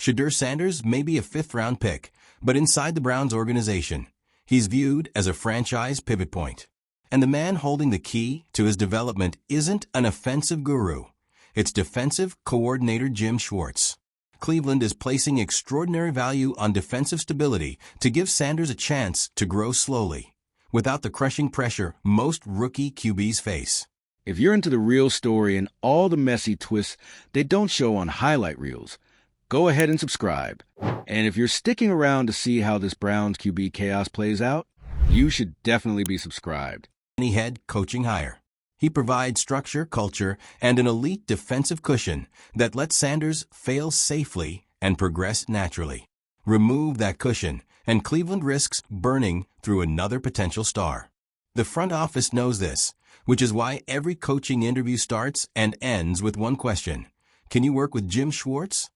Shedeur Sanders may be a fifth-round pick, but inside the Browns organization, he's viewed as a franchise pivot point. And the man holding the key to his development isn't an offensive guru. It's defensive coordinator Jim Schwartz. Cleveland is placing extraordinary value on defensive stability to give Sanders a chance to grow slowly, without the crushing pressure most rookie QBs face. If you're into the real story and all the messy twists they don't show on highlight reels, go ahead and subscribe. And if you're sticking around to see how this Browns QB chaos plays out, you should definitely be subscribed. Any head coaching hire. He provides structure, culture, and an elite defensive cushion that lets Sanders fail safely and progress naturally. Remove that cushion, and Cleveland risks burning through another potential star. The front office knows this, which is why every coaching interview starts and ends with one question. Can you work with Jim Schwartz?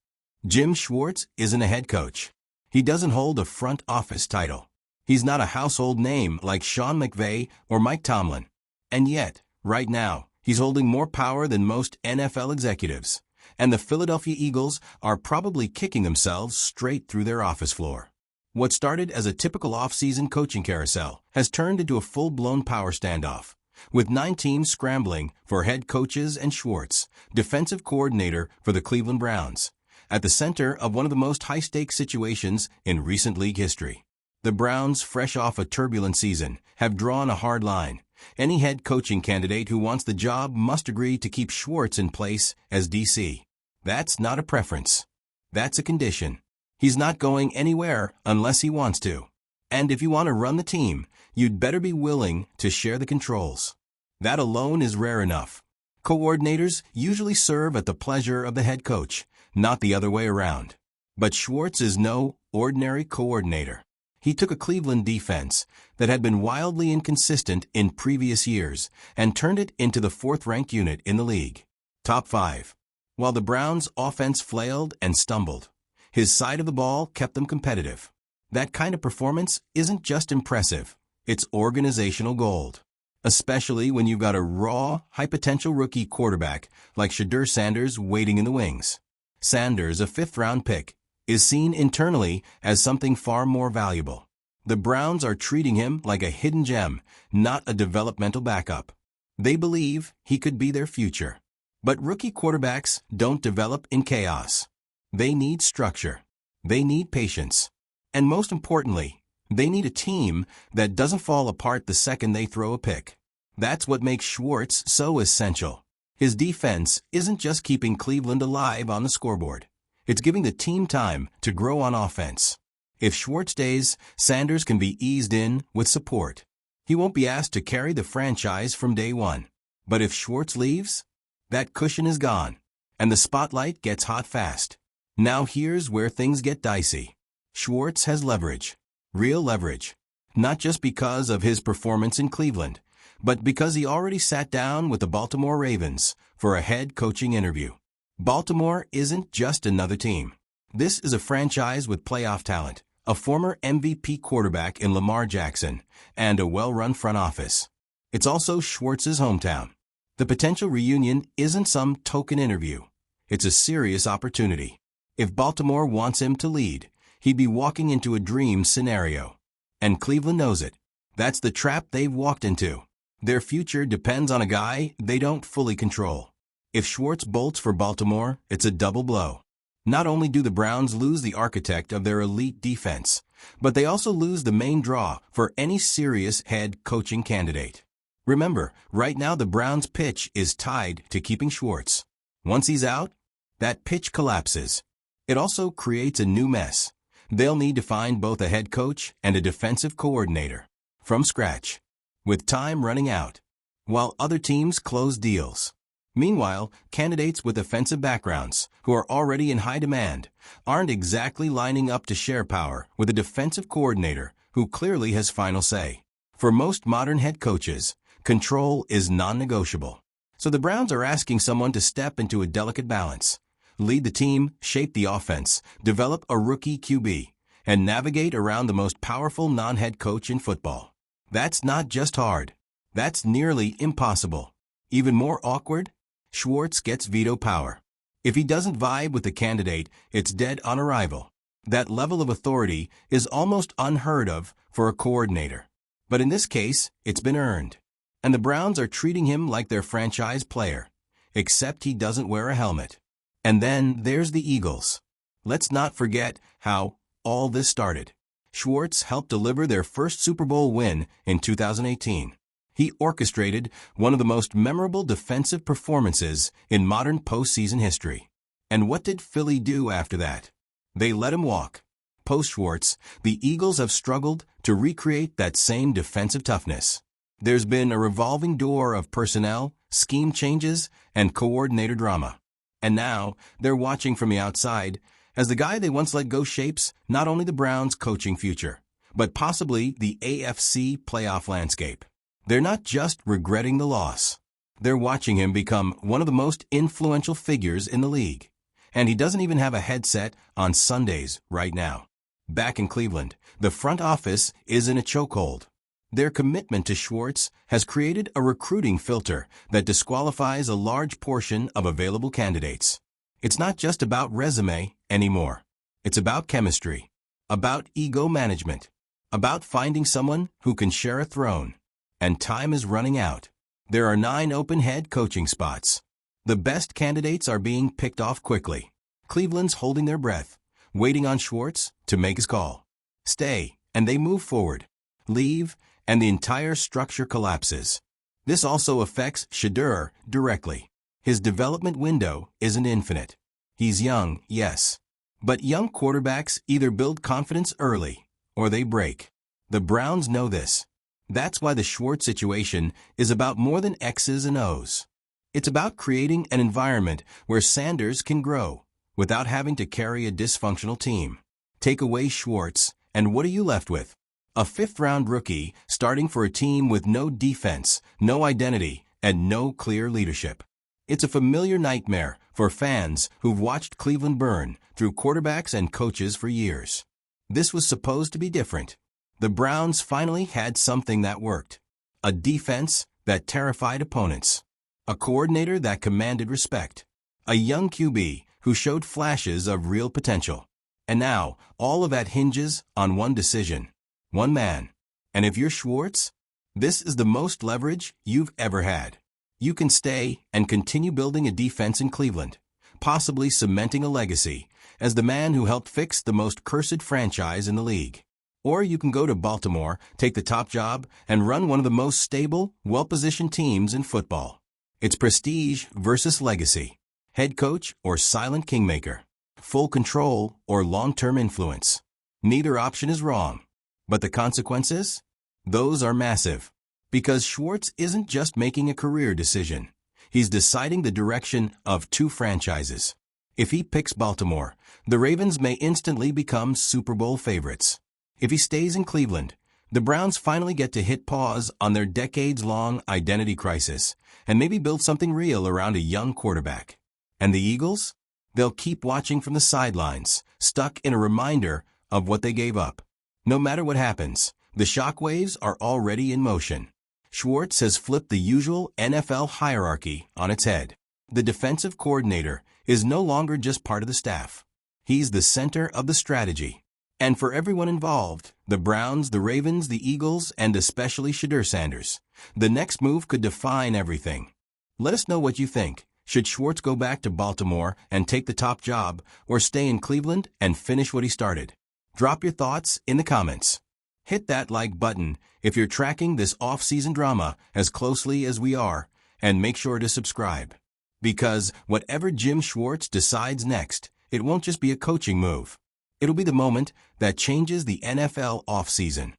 Jim Schwartz isn't a head coach. He doesn't hold a front office title. He's not a household name like Sean McVay or Mike Tomlin. And yet, right now, he's holding more power than most NFL executives. And the Philadelphia Eagles are probably kicking themselves straight through their office floor. What started as a typical off-season coaching carousel has turned into a full-blown power standoff, with 9 teams scrambling for head coaches and Schwartz, defensive coordinator for the Cleveland Browns, at the center of one of the most high-stakes situations in recent league history. The Browns, fresh off a turbulent season, have drawn a hard line. Any head coaching candidate who wants the job must agree to keep Schwartz in place as DC. That's not a preference. That's a condition. He's not going anywhere unless he wants to. And if you want to run the team, you'd better be willing to share the controls. That alone is rare enough. Coordinators usually serve at the pleasure of the head coach, not the other way around. But Schwartz is no ordinary coordinator. He took a Cleveland defense that had been wildly inconsistent in previous years and turned it into the 4th-ranked unit in the league. Top 5. While the Browns' offense flailed and stumbled, his side of the ball kept them competitive. That kind of performance isn't just impressive, it's organizational gold. Especially when you've got a raw, high-potential rookie quarterback like Shedeur Sanders waiting in the wings. Sanders, a 5th-round pick, is seen internally as something far more valuable. The Browns are treating him like a hidden gem, not a developmental backup. They believe he could be their future. But rookie quarterbacks don't develop in chaos. They need structure. They need patience. And most importantly, they need a team that doesn't fall apart the second they throw a pick. That's what makes Schwartz so essential. His defense isn't just keeping Cleveland alive on the scoreboard. It's giving the team time to grow on offense. If Schwartz stays, Sanders can be eased in with support. He won't be asked to carry the franchise from day one. But if Schwartz leaves, that cushion is gone, and the spotlight gets hot fast. Now here's where things get dicey. Schwartz has leverage. Real leverage. Not just because of his performance in Cleveland, but because he already sat down with the Baltimore Ravens for a head coaching interview. Baltimore isn't just another team. This is a franchise with playoff talent, a former MVP quarterback in Lamar Jackson, and a well-run front office. It's also Schwartz's hometown. The potential reunion isn't some token interview. It's a serious opportunity. If Baltimore wants him to lead, he'd be walking into a dream scenario. And Cleveland knows it. That's the trap they've walked into. Their future depends on a guy they don't fully control. If Schwartz bolts for Baltimore, it's a double blow. Not only do the Browns lose the architect of their elite defense, but they also lose the main draw for any serious head coaching candidate. Remember, right now the Browns' pitch is tied to keeping Schwartz. Once he's out, that pitch collapses. It also creates a new mess. They'll need to find both a head coach and a defensive coordinator from scratch, with time running out, while other teams close deals. Meanwhile, candidates with offensive backgrounds, who are already in high demand, aren't exactly lining up to share power with a defensive coordinator who clearly has final say. For most modern head coaches, control is non-negotiable. So the Browns are asking someone to step into a delicate balance, lead the team, shape the offense, develop a rookie QB, and navigate around the most powerful non-head coach in football. That's not just hard. That's nearly impossible. Even more awkward? Schwartz gets veto power. If he doesn't vibe with the candidate, it's dead on arrival. That level of authority is almost unheard of for a coordinator. But in this case, it's been earned. And the Browns are treating him like their franchise player, except he doesn't wear a helmet. And then there's the Eagles. Let's not forget how all this started. Schwartz helped deliver their first Super Bowl win in 2018. He orchestrated one of the most memorable defensive performances in modern postseason history. And what did Philly do after that? They let him walk. Post-Schwartz, the Eagles have struggled to recreate that same defensive toughness. There's been a revolving door of personnel, scheme changes, and coordinator drama. And now, they're watching from the outside as the guy they once let go shapes not only the Browns' coaching future, but possibly the AFC playoff landscape. They're not just regretting the loss. They're watching him become one of the most influential figures in the league. And he doesn't even have a headset on Sundays right now. Back in Cleveland, the front office is in a chokehold. Their commitment to Schwartz has created a recruiting filter that disqualifies a large portion of available candidates. It's not just about resume anymore. It's about chemistry, about ego management, about finding someone who can share a throne. And time is running out. There are 9 open head coaching spots. The best candidates are being picked off quickly. Cleveland's holding their breath, waiting on Schwartz to make his call. Stay, and they move forward. Leave, and the entire structure collapses. This also affects Shedeur directly. His development window isn't infinite. He's young, yes. But young quarterbacks either build confidence early, or they break. The Browns know this. That's why the Schwartz situation is about more than X's and O's. It's about creating an environment where Sanders can grow without having to carry a dysfunctional team. Take away Schwartz, and what are you left with? A 5th-round rookie starting for a team with no defense, no identity, and no clear leadership. It's a familiar nightmare for fans who've watched Cleveland burn through quarterbacks and coaches for years. This was supposed to be different. The Browns finally had something that worked. A defense that terrified opponents. A coordinator that commanded respect. A young QB who showed flashes of real potential. And now, all of that hinges on one decision. One man. And if you're Schwartz, this is the most leverage you've ever had. You can stay and continue building a defense in Cleveland, possibly cementing a legacy as the man who helped fix the most cursed franchise in the league. Or you can go to Baltimore, take the top job, and run one of the most stable, well-positioned teams in football. It's prestige versus legacy. Head coach or silent kingmaker. Full control or long-term influence. Neither option is wrong. But the consequences? Those are massive. Because Schwartz isn't just making a career decision. He's deciding the direction of 2 franchises. If he picks Baltimore, the Ravens may instantly become Super Bowl favorites. If he stays in Cleveland, the Browns finally get to hit pause on their decades-long identity crisis and maybe build something real around a young quarterback. And the Eagles? They'll keep watching from the sidelines, stuck in a reminder of what they gave up. No matter what happens, the shockwaves are already in motion. Schwartz has flipped the usual NFL hierarchy on its head. The defensive coordinator is no longer just part of the staff. He's the center of the strategy. And for everyone involved, the Browns, the Ravens, the Eagles, and especially Shedeur Sanders, the next move could define everything. Let us know what you think. Should Schwartz go back to Baltimore and take the top job, or stay in Cleveland and finish what he started? Drop your thoughts in the comments. Hit that like button if you're tracking this off-season drama as closely as we are, and make sure to subscribe. Because whatever Jim Schwartz decides next, it won't just be a coaching move. It'll be the moment that changes the NFL offseason.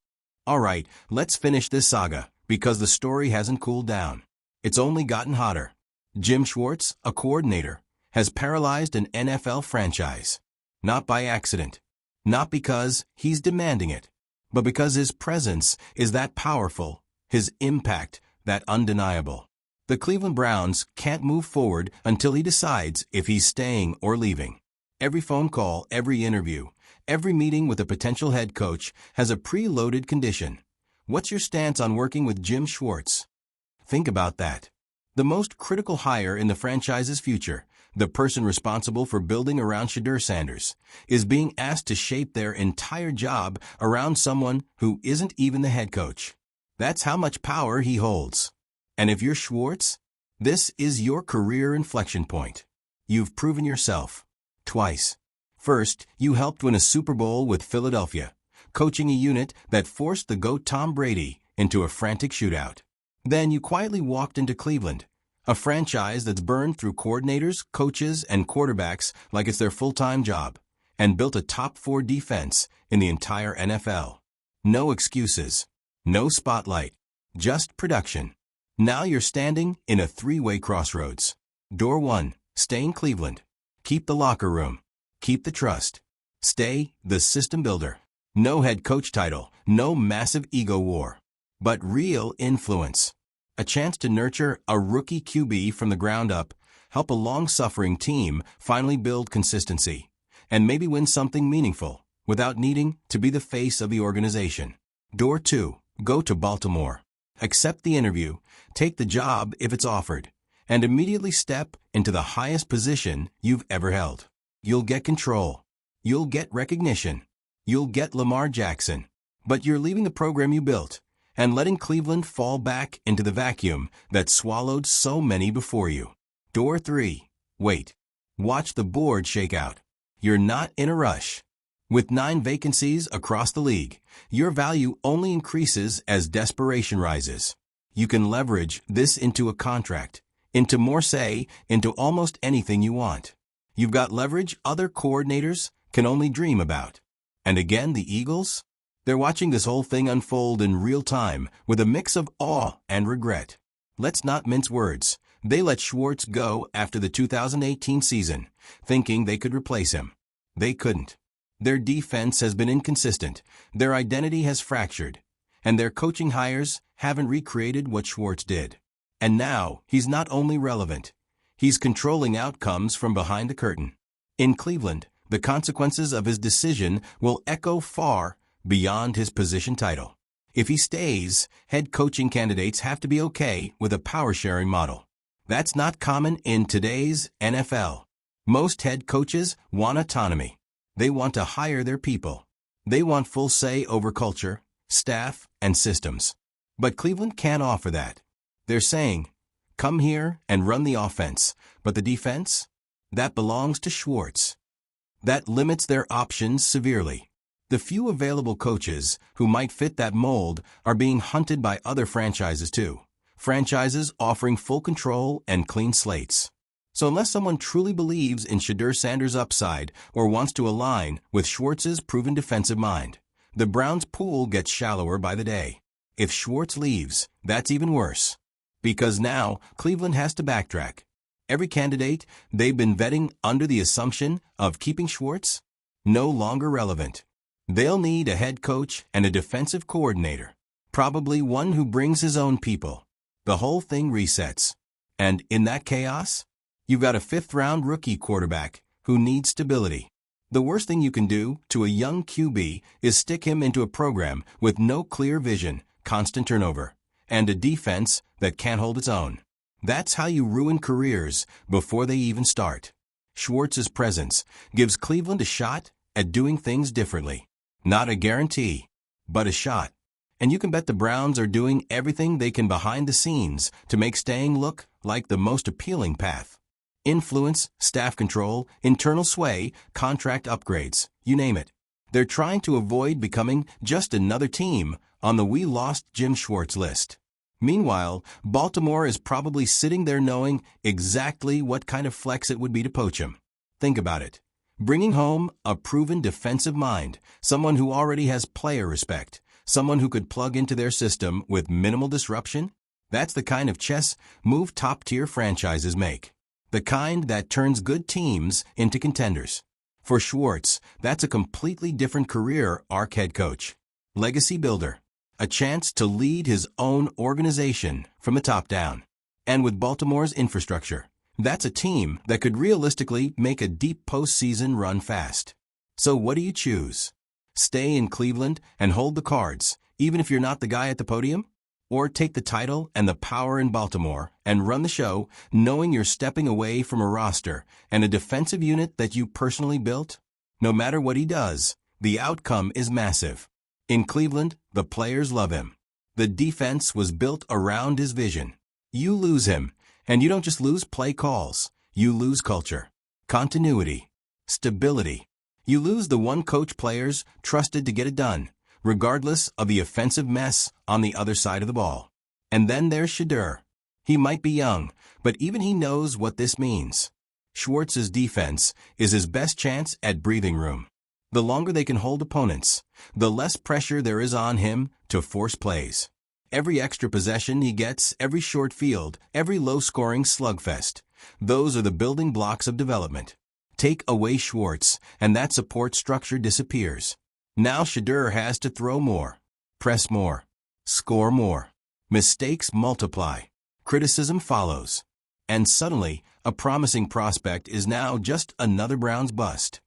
All right, let's finish this saga, because the story hasn't cooled down. It's only gotten hotter. Jim Schwartz, a coordinator, has paralyzed an NFL franchise. Not by accident. Not because he's demanding it, but because his presence is that powerful, his impact that undeniable. The Cleveland Browns can't move forward until he decides if he's staying or leaving. Every phone call, every interview, every meeting with a potential head coach has a preloaded condition. What's your stance on working with Jim Schwartz? Think about that. The most critical hire in the franchise's future, the person responsible for building around Shedeur Sanders, is being asked to shape their entire job around someone who isn't even the head coach. That's how much power he holds. And if you're Schwartz, this is your career inflection point. You've proven yourself. Twice. First, you helped win a Super Bowl with Philadelphia, coaching a unit that forced the GOAT Tom Brady into a frantic shootout. Then you quietly walked into Cleveland, a franchise that's burned through coordinators, coaches, and quarterbacks like it's their full-time job, and built a top-4 defense in the entire NFL. No excuses. No spotlight. Just production. Now you're standing in a three-way crossroads. Door 1. Stay in Cleveland. Keep the locker room. Keep the trust. Stay the system builder. No head coach title. No massive ego war. But real influence. A chance to nurture a rookie QB from the ground up, help a long-suffering team finally build consistency, and maybe win something meaningful without needing to be the face of the organization. Door 2. Go to Baltimore. Accept the interview, take the job if it's offered, and immediately step into the highest position you've ever held. You'll get control. You'll get recognition. You'll get Lamar Jackson. But you're leaving the program you built and letting Cleveland fall back into the vacuum that swallowed so many before you. Door 3. Wait. Watch the board shake out. You're not in a rush. With 9 vacancies across the league, your value only increases as desperation rises. You can leverage this into a contract, into more say, into almost anything you want. You've got leverage other coordinators can only dream about. And again, the Eagles? They're watching this whole thing unfold in real time with a mix of awe and regret. Let's not mince words. They let Schwartz go after the 2018 season, thinking they could replace him. They couldn't. Their defense has been inconsistent, their identity has fractured, and their coaching hires haven't recreated what Schwartz did. And now, he's not only relevant, he's controlling outcomes from behind the curtain. In Cleveland, the consequences of his decision will echo far beyond his position title. If he stays, head coaching candidates have to be okay with a power-sharing model. That's not common in today's NFL. Most head coaches want autonomy. They want to hire their people. They want full say over culture, staff, and systems. But Cleveland can't offer that. They're saying, come here and run the offense, but the defense? That belongs to Schwartz. That limits their options severely. The few available coaches who might fit that mold are being hunted by other franchises too. Franchises offering full control and clean slates. So unless someone truly believes in Shedeur Sanders' upside or wants to align with Schwartz's proven defensive mind, the Browns' pool gets shallower by the day. If Schwartz leaves, that's even worse. Because now, Cleveland has to backtrack. Every candidate they've been vetting under the assumption of keeping Schwartz? No longer relevant. They'll need a head coach and a defensive coordinator. Probably one who brings his own people. The whole thing resets. And in that chaos, you've got a 5th-round rookie quarterback who needs stability. The worst thing you can do to a young QB is stick him into a program with no clear vision, constant turnover, and a defense that can't hold its own. That's how you ruin careers before they even start. Schwartz's presence gives Cleveland a shot at doing things differently. Not a guarantee, but a shot. And you can bet the Browns are doing everything they can behind the scenes to make staying look like the most appealing path. Influence, staff control, internal sway, contract upgrades, you name it. They're trying to avoid becoming just another team on the "we lost Jim Schwartz" list. Meanwhile, Baltimore is probably sitting there knowing exactly what kind of flex it would be to poach him. Think about it. Bringing home a proven defensive mind, someone who already has player respect, someone who could plug into their system with minimal disruption, that's the kind of chess move top-tier franchises make. The kind that turns good teams into contenders. For Schwartz, that's a completely different career arc head coach. Legacy builder. A chance to lead his own organization from the top down. And with Baltimore's infrastructure, that's a team that could realistically make a deep postseason run fast. So what do you choose? Stay in Cleveland and hold the cards, even if you're not the guy at the podium? Or take the title and the power in Baltimore and run the show knowing you're stepping away from a roster and a defensive unit that you personally built? No matter what he does, the outcome is massive. In Cleveland, the players love him. The defense was built around his vision. You lose him, and you don't just lose play calls. You lose culture, continuity, stability. You lose the one coach players trusted to get it done, regardless of the offensive mess on the other side of the ball. And then there's Shedeur. He might be young, but even he knows what this means. Schwartz's defense is his best chance at breathing room. The longer they can hold opponents, the less pressure there is on him to force plays. Every extra possession he gets, every short field, every low-scoring slugfest, those are the building blocks of development. Take away Schwartz, and that support structure disappears. Now Shedeur has to throw more, press more, score more. Mistakes multiply. Criticism follows. And suddenly, a promising prospect is now just another Browns bust.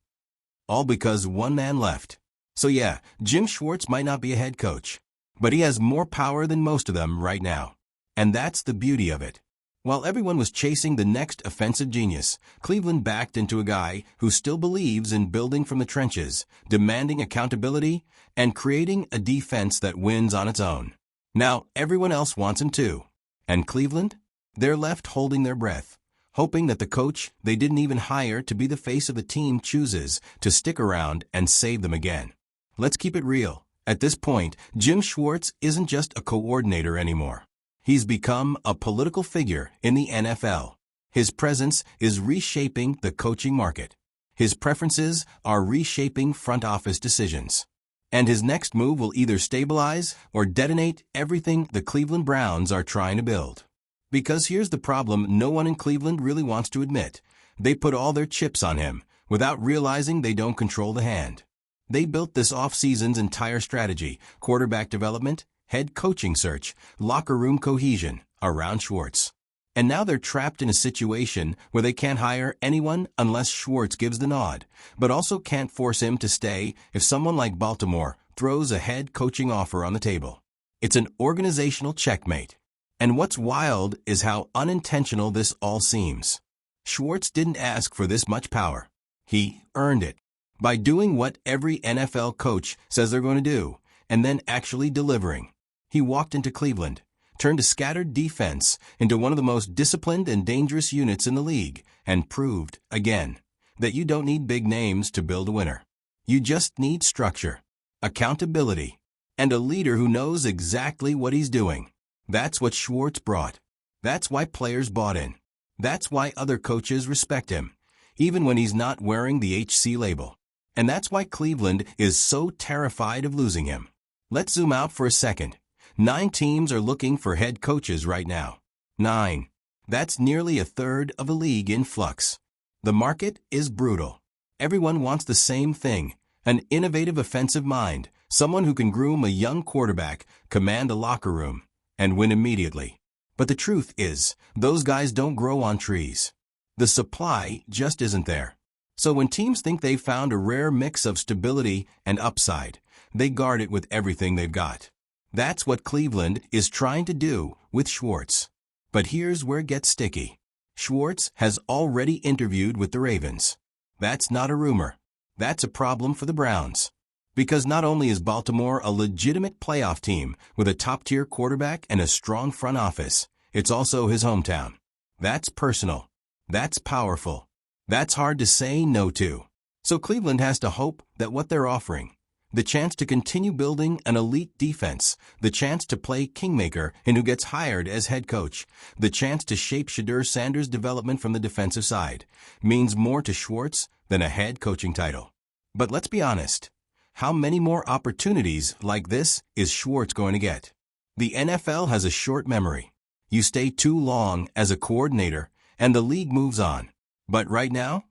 All because one man left. So yeah, Jim Schwartz might not be a head coach, but he has more power than most of them right now. And that's the beauty of it. While everyone was chasing the next offensive genius, Cleveland backed into a guy who still believes in building from the trenches, demanding accountability, and creating a defense that wins on its own. Now, everyone else wants him too. And Cleveland? They're left holding their breath, hoping that the coach they didn't even hire to be the face of the team chooses to stick around and save them again. Let's keep it real. At this point, Jim Schwartz isn't just a coordinator anymore. He's become a political figure in the NFL. His presence is reshaping the coaching market. His preferences are reshaping front office decisions. And his next move will either stabilize or detonate everything the Cleveland Browns are trying to build. Because here's the problem no one in Cleveland really wants to admit. They put all their chips on him without realizing they don't control the hand. They built this offseason's entire strategy, quarterback development, head coaching search, locker room cohesion, around Schwartz. And now they're trapped in a situation where they can't hire anyone unless Schwartz gives the nod, but also can't force him to stay if someone like Baltimore throws a head coaching offer on the table. It's an organizational checkmate. And what's wild is how unintentional this all seems. Schwartz didn't ask for this much power. He earned it by doing what every NFL coach says they're going to do, and then actually delivering. He walked into Cleveland, turned a scattered defense into one of the most disciplined and dangerous units in the league, and proved, again, that you don't need big names to build a winner. You just need structure, accountability, and a leader who knows exactly what he's doing. That's what Schwartz brought. That's why players bought in. That's why other coaches respect him, even when he's not wearing the HC label. And that's why Cleveland is so terrified of losing him. Let's zoom out for a second. 9 teams are looking for head coaches right now. 9. That's nearly a third of a league in flux. The market is brutal. Everyone wants the same thing, an innovative offensive mind, someone who can groom a young quarterback, command a locker room, and win immediately. But the truth is, those guys don't grow on trees. The supply just isn't there. So when teams think they've found a rare mix of stability and upside, they guard it with everything they've got. That's what Cleveland is trying to do with Schwartz. But here's where it gets sticky. Schwartz has already interviewed with the Ravens. That's not a rumor. That's a problem for the Browns. Because not only is Baltimore a legitimate playoff team with a top-tier quarterback and a strong front office, it's also his hometown. That's personal. That's powerful. That's hard to say no to. So Cleveland has to hope that what they're offering, the chance to continue building an elite defense, the chance to play kingmaker in who gets hired as head coach, the chance to shape Shedeur Sanders' development from the defensive side, means more to Schwartz than a head coaching title. But let's be honest. How many more opportunities like this is Schwartz going to get? The NFL has a short memory. You stay too long as a coordinator, and the league moves on. But right now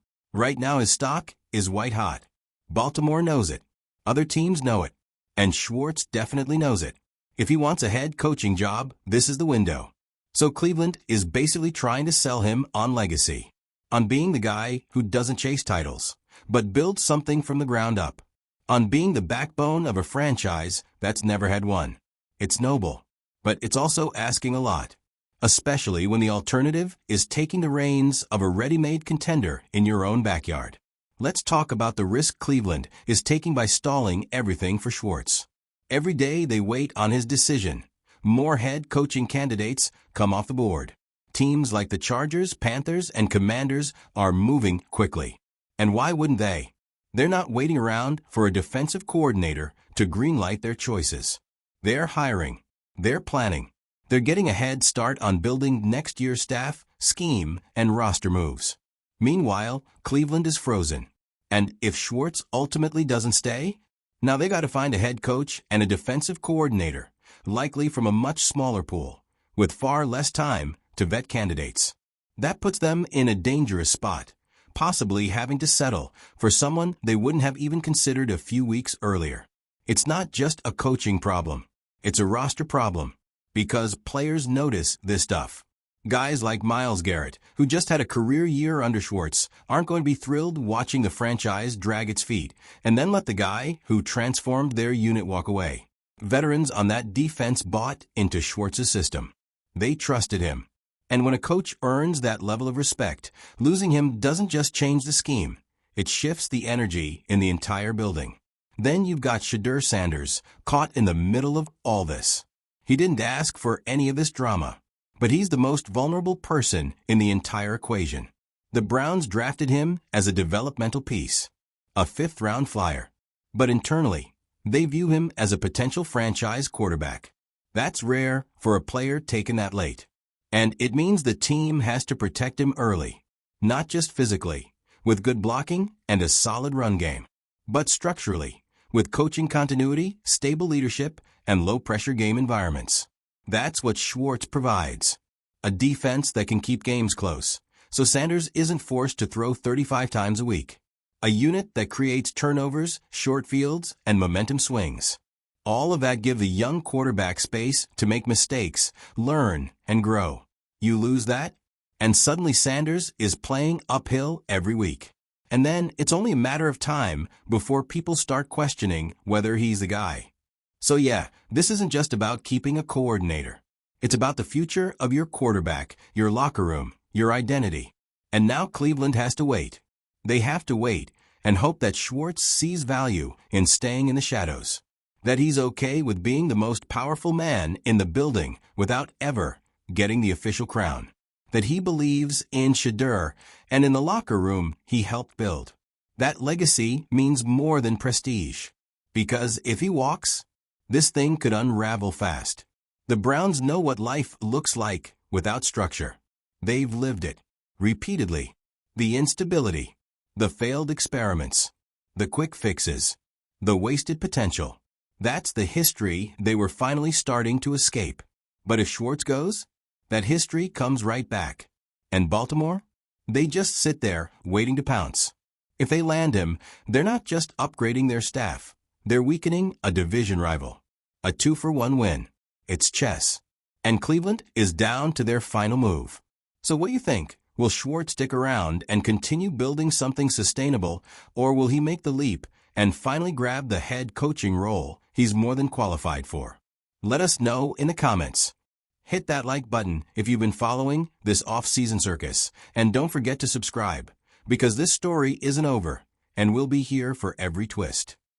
his stock is white hot. Baltimore knows it. Other teams know it. And Schwartz definitely knows it. If he wants a head coaching job, this is the window. So Cleveland is basically trying to sell him on legacy, on being the guy who doesn't chase titles, but builds something from the ground up, on being the backbone of a franchise that's never had one. It's noble, but it's also asking a lot, especially when the alternative is taking the reins of a ready-made contender in your own backyard. Let's talk about the risk Cleveland is taking by stalling everything for Schwartz. Every day they wait on his decision. More head coaching candidates come off the board. Teams like the Chargers, Panthers, and Commanders are moving quickly. And why wouldn't they? They're not waiting around for a defensive coordinator to greenlight their choices. They're hiring. They're planning. They're getting a head start on building next year's staff, scheme, and roster moves. Meanwhile, Cleveland is frozen. And if Schwartz ultimately doesn't stay, now they got to find a head coach and a defensive coordinator, likely from a much smaller pool, with far less time to vet candidates. That puts them in a dangerous spot, possibly having to settle for someone they wouldn't have even considered a few weeks earlier. It's not just a coaching problem. It's a roster problem, because players notice this stuff. Guys like Myles Garrett, who just had a career year under Schwartz, aren't going to be thrilled watching the franchise drag its feet and then let the guy who transformed their unit walk away. Veterans on that defense bought into Schwartz's system. They trusted him. And when a coach earns that level of respect, losing him doesn't just change the scheme. It shifts the energy in the entire building. Then you've got Shedeur Sanders caught in the middle of all this. He didn't ask for any of this drama, but he's the most vulnerable person in the entire equation. The Browns drafted him as a developmental piece, a fifth-round flyer. But internally, they view him as a potential franchise quarterback. That's rare for a player taken that late. And it means the team has to protect him early, not just physically, with good blocking and a solid run game, but structurally, with coaching continuity, stable leadership, and low-pressure game environments. That's what Schwartz provides. A defense that can keep games close, so Sanders isn't forced to throw 35 times a week. A unit that creates turnovers, short fields, and momentum swings. All of that gives a young quarterback space to make mistakes, learn, and grow. You lose that, and suddenly Sanders is playing uphill every week. And then it's only a matter of time before people start questioning whether he's the guy. So yeah, this isn't just about keeping a coordinator. It's about the future of your quarterback, your locker room, your identity. And now Cleveland has to wait. They have to wait and hope that Schwartz sees value in staying in the shadows. That he's okay with being the most powerful man in the building without ever getting the official crown. That he believes in Shedeur and in the locker room he helped build. That legacy means more than prestige. Because if he walks, this thing could unravel fast. The Browns know what life looks like without structure. They've lived it, repeatedly. The instability, the failed experiments, the quick fixes, the wasted potential. That's the history they were finally starting to escape. But if Schwartz goes, that history comes right back. And Baltimore? They just sit there, waiting to pounce. If they land him, they're not just upgrading their staff. They're weakening a division rival. A 2-for-1 win. It's chess. And Cleveland is down to their final move. So what do you think? Will Schwartz stick around and continue building something sustainable, or will he make the leap and finally grab the head coaching role he's more than qualified for? Let us know in the comments. Hit that like button if you've been following this off-season circus, and don't forget to subscribe, because this story isn't over, and we'll be here for every twist.